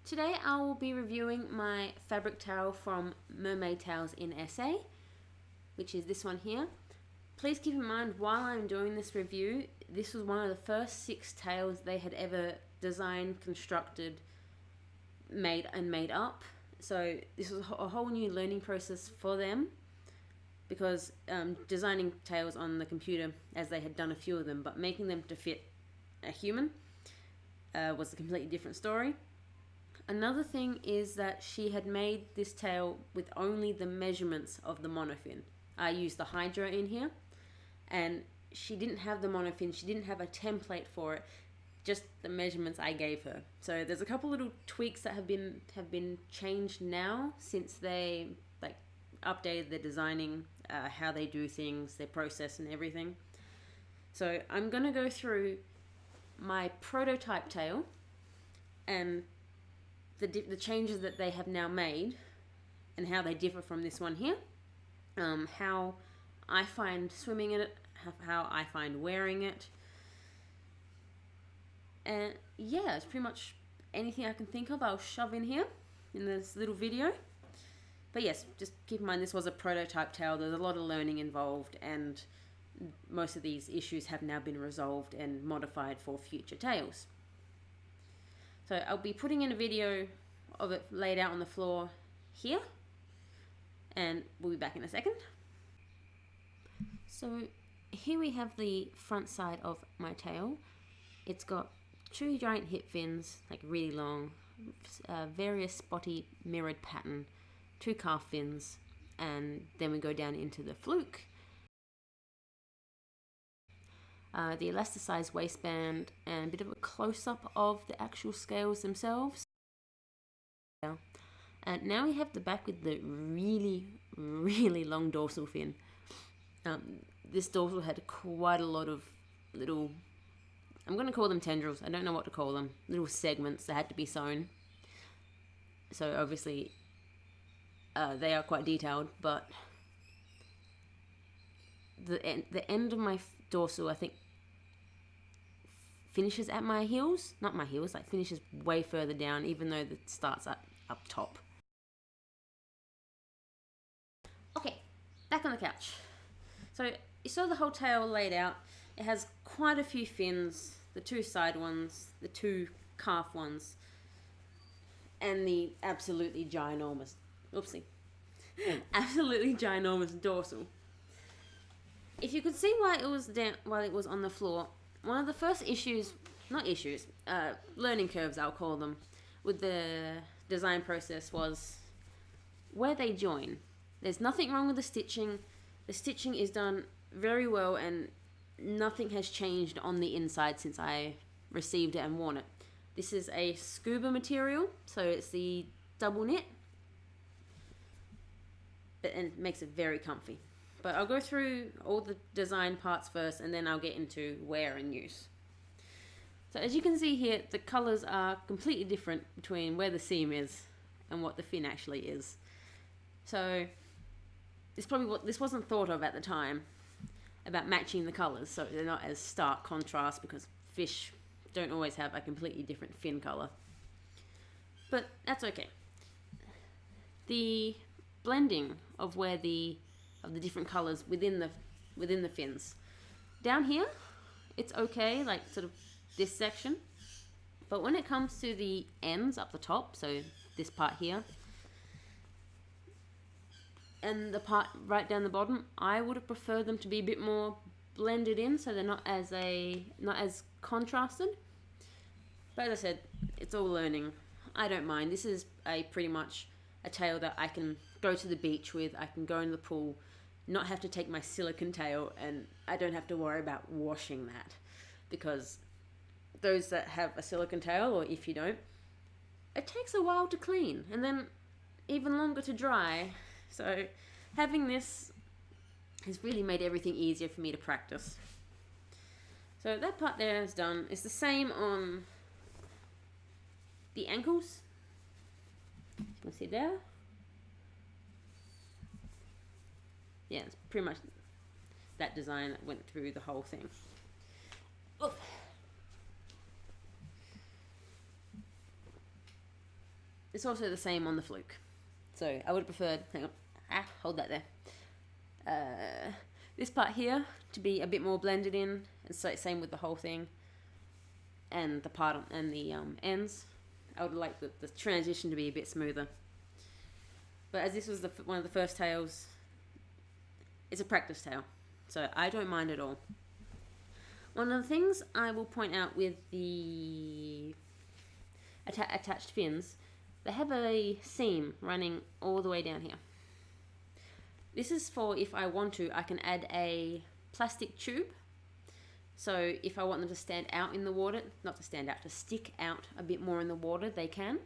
Today I will be reviewing my fabric towel from Mermade Tails in SA, which is this one here. Please keep in mind, while I'm doing this review, this was one of the first 6 tails they had ever designed, constructed, made up. So this was a whole new learning process for them, because designing tails on the computer, as they had done a few of them, but making them to fit a human was a completely different story. Another thing is that she had made this tail with only the measurements of the monofin. I used the Hydra in here, and she didn't have the monofin, she didn't have a template for it, just the measurements I gave her. So there's a couple little tweaks that have been changed now since they updated their designing, how they do things, their process and everything. So I'm going to go through my prototype tail and the changes that they have now made and how they differ from this one here, how I find swimming in it, how I find wearing it, and yeah, it's pretty much anything I can think of I'll shove in here in this little video. But yes, just keep in mind this was a prototype tail. There's a lot of learning involved, and most of these issues have now been resolved and modified for future tails. So I'll be putting in a video of it laid out on the floor here, and we'll be back in a second. So here we have the front side of my tail. It's got 2 giant hip fins, like really long, various spotty mirrored pattern, 2 calf fins, and then we go down into the fluke. The elasticized waistband, and a bit of a close-up of the actual scales themselves. And now we have the back with the really long dorsal fin. This dorsal had quite a lot of little, I'm going to call them tendrils, I don't know what to call them, little segments that had to be sewn. So obviously they are quite detailed, but the end of my dorsal, I think, finishes at my heels. Not my heels, like finishes way further down, even though it starts up top. Okay, back on the couch. So you saw the whole tail laid out. It has quite a few fins, the 2 side ones, the 2 calf ones, and the absolutely ginormous, absolutely ginormous dorsal. If you could see why it was down, while it was on the floor, one of the first learning curves I'll call them, with the design process was where they join. There's nothing wrong with the stitching. The stitching is done very well, and nothing has changed on the inside since I received it and worn it. This is a scuba material, so it's the double knit, and it makes it very comfy. But I'll go through all the design parts first, and then I'll get into wear and use. So as you can see here, the colours are completely different between where the seam is and what the fin actually is. So this wasn't thought of at the time, about matching the colours, so they're not as stark contrast, because fish don't always have a completely different fin colour. But that's okay. The blending of the different colours within the fins. Down here, it's okay, like sort of this section. But when it comes to the ends up the top, so this part here, and the part right down the bottom, I would have preferred them to be a bit more blended in, so they're not as contrasted. But as I said, it's all learning. I don't mind. This is pretty much a tail that I can go to the beach with. I can go in the pool, not have to take my silicone tail, and I don't have to worry about washing that, because those that have a silicone tail, or if you don't, it takes a while to clean, and then even longer to dry. So having this has really made everything easier for me to practice. So that part there is done. It's the same on the ankles. You can see there. Yeah, it's pretty much that design that went through the whole thing. Oof. it's also the same on the fluke. So I would have preferred, hang on, hold that there. This part here to be a bit more blended in, and so same with the whole thing, and the part and the ends. I would like the transition to be a bit smoother. But as this was one of the first tails, it's a practice tail, so I don't mind at all. One of the things I will point out with the attached fins, they have a seam running all the way down here. This is for if I want to, I can add a plastic tube. So if I want them to stand out in the water, not to stand out, to stick out a bit more in the water, they can.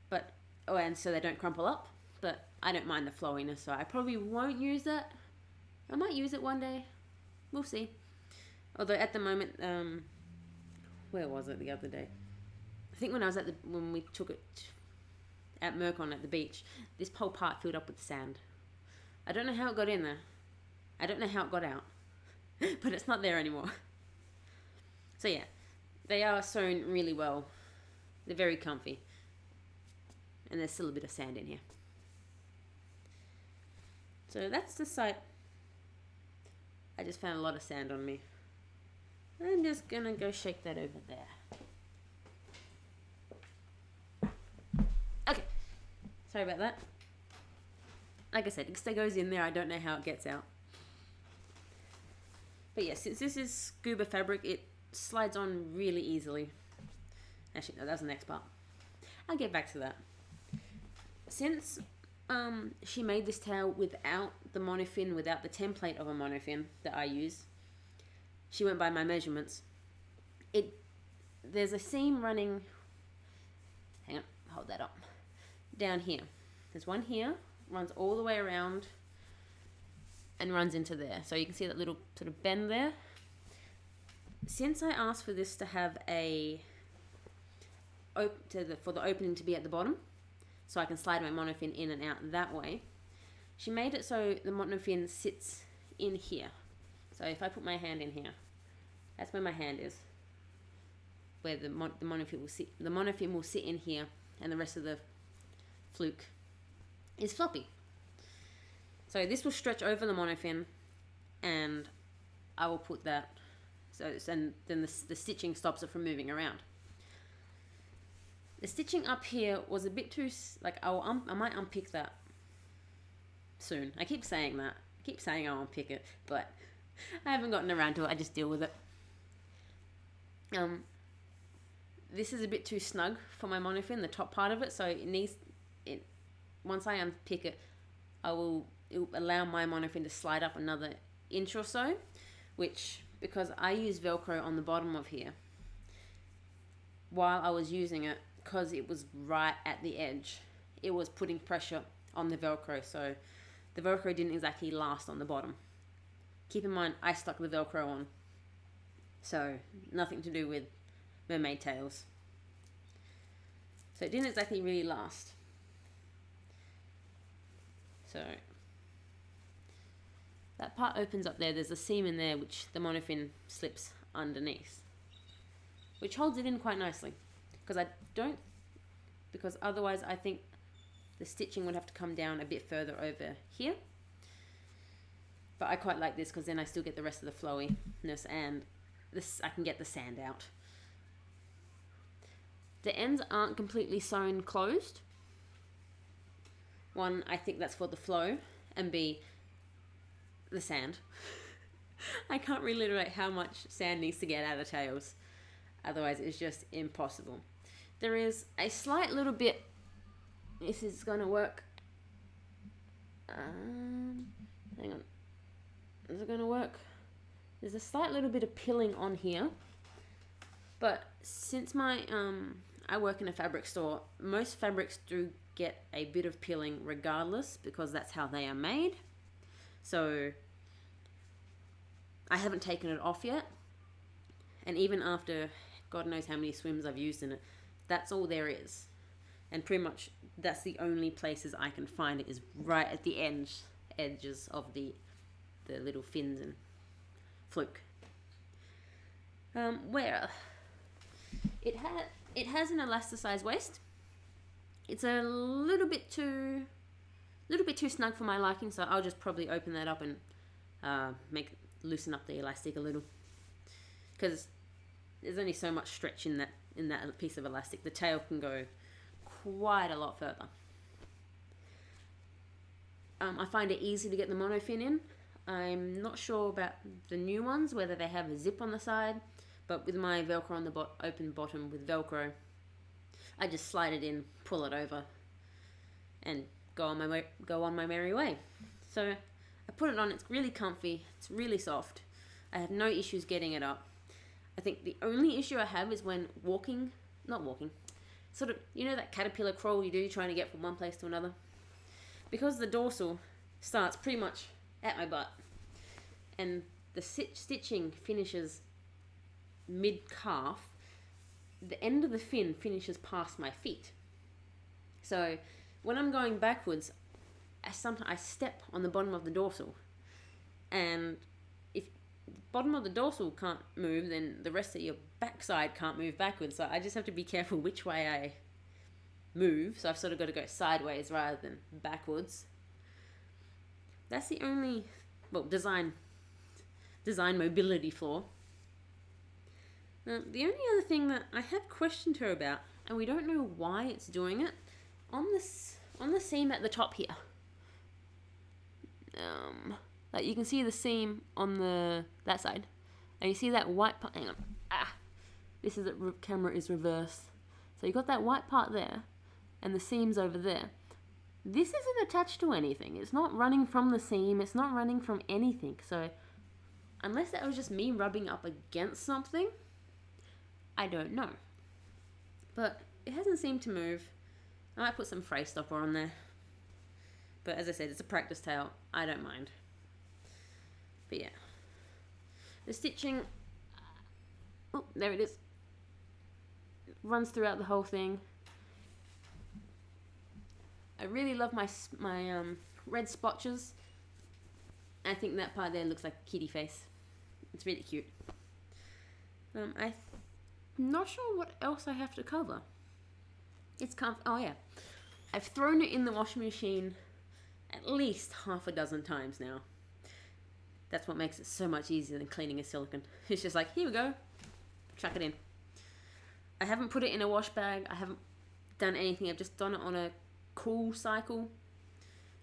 But, and so they don't crumple up. But I don't mind the flowiness, so I probably won't use that. I might use it one day. We'll see. Although at the moment, where was it the other day? I think when I was when we took it at Mercon at the beach, this whole part filled up with sand. I don't know how it got in there. I don't know how it got out. But it's not there anymore. So yeah, they are sewn really well. They're very comfy. And there's still a bit of sand in here. So that's the side. I just found a lot of sand on me. I'm just gonna go shake that over there. Okay, sorry about that. Like I said, it goes in there. I don't know how it gets out. But yeah, since this is scuba fabric, it slides on really easily. Actually, no, that was the next part. I'll get back to that. Since she made this tail without the monofin, without the template of a monofin that I use, she went by my measurements. There's a seam running, hang on, hold that up, down here. There's one here, runs all the way around and runs into there. So you can see that little sort of bend there. Since I asked for this to have for the opening to be at the bottom, so I can slide my monofin in and out that way, she made it so the monofin sits in here. So if I put my hand in here, that's where my hand is, where the monofin will sit. The monofin will sit in here, and the rest of the fluke is floppy. So this will stretch over the monofin, and I will put that. And then the stitching stops it from moving around. The stitching up here was a bit too, I might unpick that soon. I keep saying that. I keep saying I'll unpick it, but I haven't gotten around to it. I just deal with it. This is a bit too snug for my monofin, the top part of it, so once I unpick it, it will allow my monofin to slide up another inch or so, which, because I use Velcro on the bottom of here, while I was using it, because it was right at the edge, it was putting pressure on the Velcro, so the Velcro didn't exactly last on the bottom. Keep in mind, I stuck the Velcro on, so nothing to do with Mermade Tails. So it didn't exactly really last. So that part opens up there. There's a seam in there which the monofin slips underneath, which holds it in quite nicely. Because otherwise I think the stitching would have to come down a bit further over here. But I quite like this because then I still get the rest of the flowiness, and I can get the sand out. The ends aren't completely sewn closed. One, I think that's for the flow, and B, the sand. I can't reiterate how much sand needs to get out of tails. Otherwise, it's just impossible. There is a slight little bit, if it's going to work. Hang on. Is it going to work? There's a slight little bit of pilling on here. But since I work in a fabric store, most fabrics do get a bit of pilling regardless, because that's how they are made. So I haven't taken it off yet. And even after God knows how many swims I've used in it, that's all there is. And pretty much that's the only places I can find it, is right at the edges of the little fins and fluke. Where it has an elasticized waist, It's a little bit too snug for my liking, so I'll just probably open that up and loosen up the elastic a little, because there's only so much stretch in that piece of elastic. The tail can go quite a lot further. I find it easy to get the monofin in. I'm not sure about the new ones, whether they have a zip on the side, but with my Velcro on the open bottom with Velcro, I just slide it in, pull it over, and go on my merry way. So I put it on. It's really comfy. It's really soft. I have no issues getting it up. I think the only issue I have is when not walking, sort of, you know that caterpillar crawl you do trying to get from one place to another? Because the dorsal starts pretty much at my butt, and the stitching finishes mid-calf, the end of the fin finishes past my feet. So when I'm going backwards, I step on the bottom of the dorsal, and if the bottom of the dorsal can't move, then the rest of your backside can't move backwards. So I just have to be careful which way I move. So I've sort of got to go sideways rather than backwards. That's the only, design mobility flaw. Now, the only other thing that I have questioned her about, and we don't know why it's doing it, on the seam at the top here. Like you can see the seam on that side, and you see that white part. Hang on, camera is reversed. So you got that white part there, and the seam's over there. This isn't attached to anything. It's not running from the seam. It's not running from anything. So unless that was just me rubbing up against something, I don't know. But it hasn't seemed to move. I might put some fray stopper on there. But as I said, it's a practice tail. I don't mind. But yeah. The stitching, oh, there it is. It runs throughout the whole thing. I really love my red spotches. I think that part there looks like a kitty face. It's really cute. I'm not sure what else I have to cover. It's oh yeah. I've thrown it in the washing machine at least half a dozen times now. That's what makes it so much easier than cleaning a silicone. It's just like, here we go. Chuck it in. I haven't put it in a wash bag. I haven't done anything. I've just done it on a cool cycle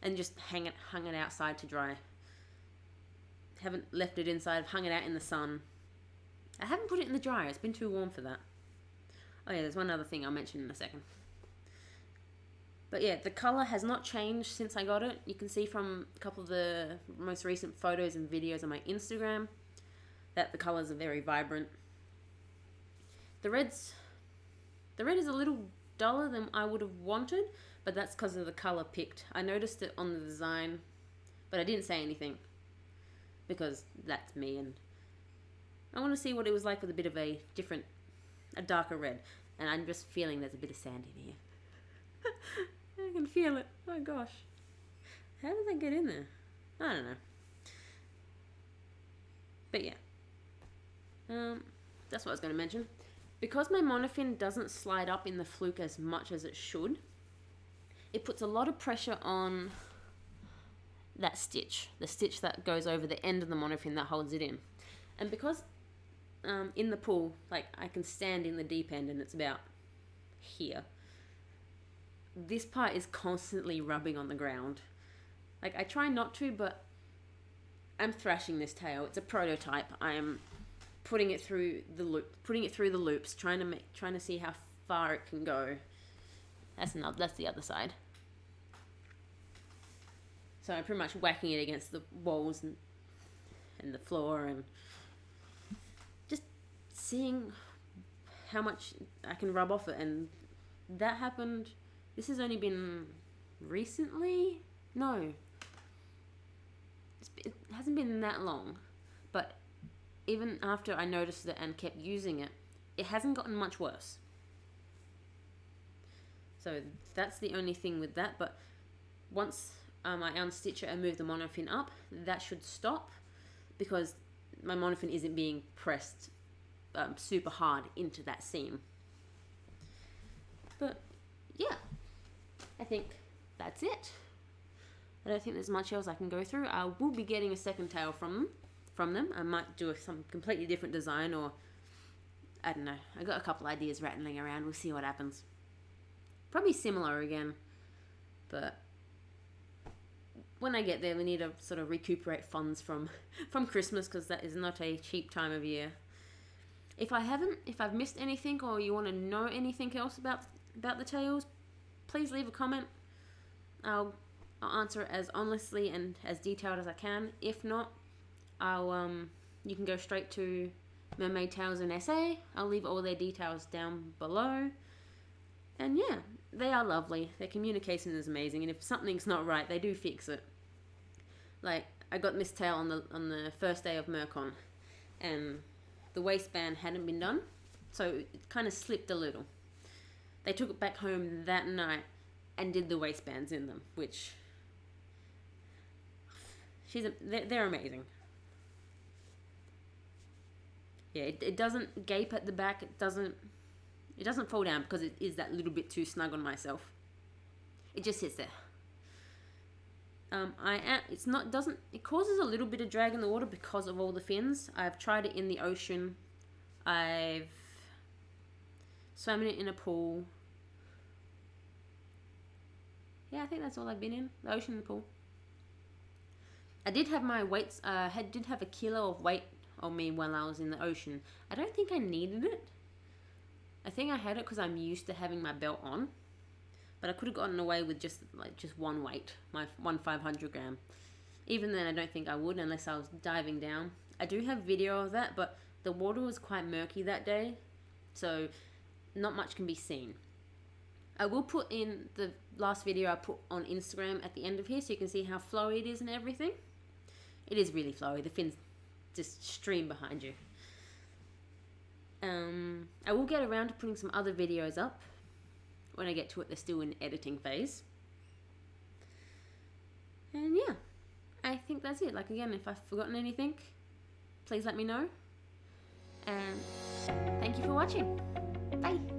and just hung it outside to dry. Haven't left it inside. I've hung it out in the sun. I haven't put it in the dryer. It's been too warm for that. Oh yeah, there's one other thing I'll mention in a second. But yeah, the colour has not changed since I got it. You can see from a couple of the most recent photos and videos on my Instagram that the colours are very vibrant. The red is a little duller than I would have wanted, but that's because of the colour picked. I noticed it on the design, but I didn't say anything because that's me, and I want to see what it was like with a bit of a darker red. And I'm just feeling there's a bit of sand in here. I can feel it. Oh gosh. How did that get in there? I don't know. But yeah. That's what I was going to mention. Because my monofin doesn't slide up in the fluke as much as it should, it puts a lot of pressure on that stitch. The stitch that goes over the end of the monofin that holds it in. And because in the pool, like I can stand in the deep end and it's about here, this part is constantly rubbing on the ground. Like I try not to, but I'm thrashing this tail. It's a prototype. I'm putting it through the loops, trying to see how far it can go. That's the other side. So I'm pretty much whacking it against the walls and the floor and just seeing how much I can rub off it. And that happened. This has only been recently? No. It hasn't been that long. But even after I noticed it and kept using it, it hasn't gotten much worse. So that's the only thing with that. But once I unstitch it and move the monofin up, that should stop because my monofin isn't being pressed super hard into that seam. But yeah, I think that's it. I don't think there's much else I can go through. I will be getting a second tail from them. I might do some completely different design, or I don't know. I got a couple ideas rattling around. We'll see what happens. Probably similar again, but when I get there, we need to sort of recuperate funds from Christmas, because that is not a cheap time of year. If I've missed anything, or you want to know anything else about the tails, please leave a comment. I'll answer it as honestly and as detailed as I can. If not, you can go straight to Mermade Tails in SA. I'll leave all their details down below. And yeah, they are lovely. Their communication is amazing, and if something's not right, they do fix it. Like, I got this tail on the first day of Mercon, and the waistband hadn't been done, so it kind of slipped a little. They took it back home that night and did the waistbands in them, which they're amazing. Yeah, it doesn't gape at the back. It doesn't fall down because it is that little bit too snug on myself. It just sits there. It causes a little bit of drag in the water because of all the fins. I've tried it in the ocean. I've swam in it in a pool. Yeah, I think that's all I've been in. The ocean and the pool. I did have my weights, did have a kilo of weight on me while I was in the ocean. I don't think I needed it. I think I had it because I'm used to having my belt on. But I could have gotten away with just one weight, my 500 gram. Even then, I don't think I would unless I was diving down. I do have video of that, but the water was quite murky that day, so not much can be seen. I will put in the last video I put on Instagram at the end of here, so you can see how flowy it is and everything. It is really flowy. The fins just stream behind you. I will get around to putting some other videos up. When I get to it, they're still in editing phase. And yeah, I think that's it. Like, again, if I've forgotten anything, please let me know. And thank you for watching. Bye.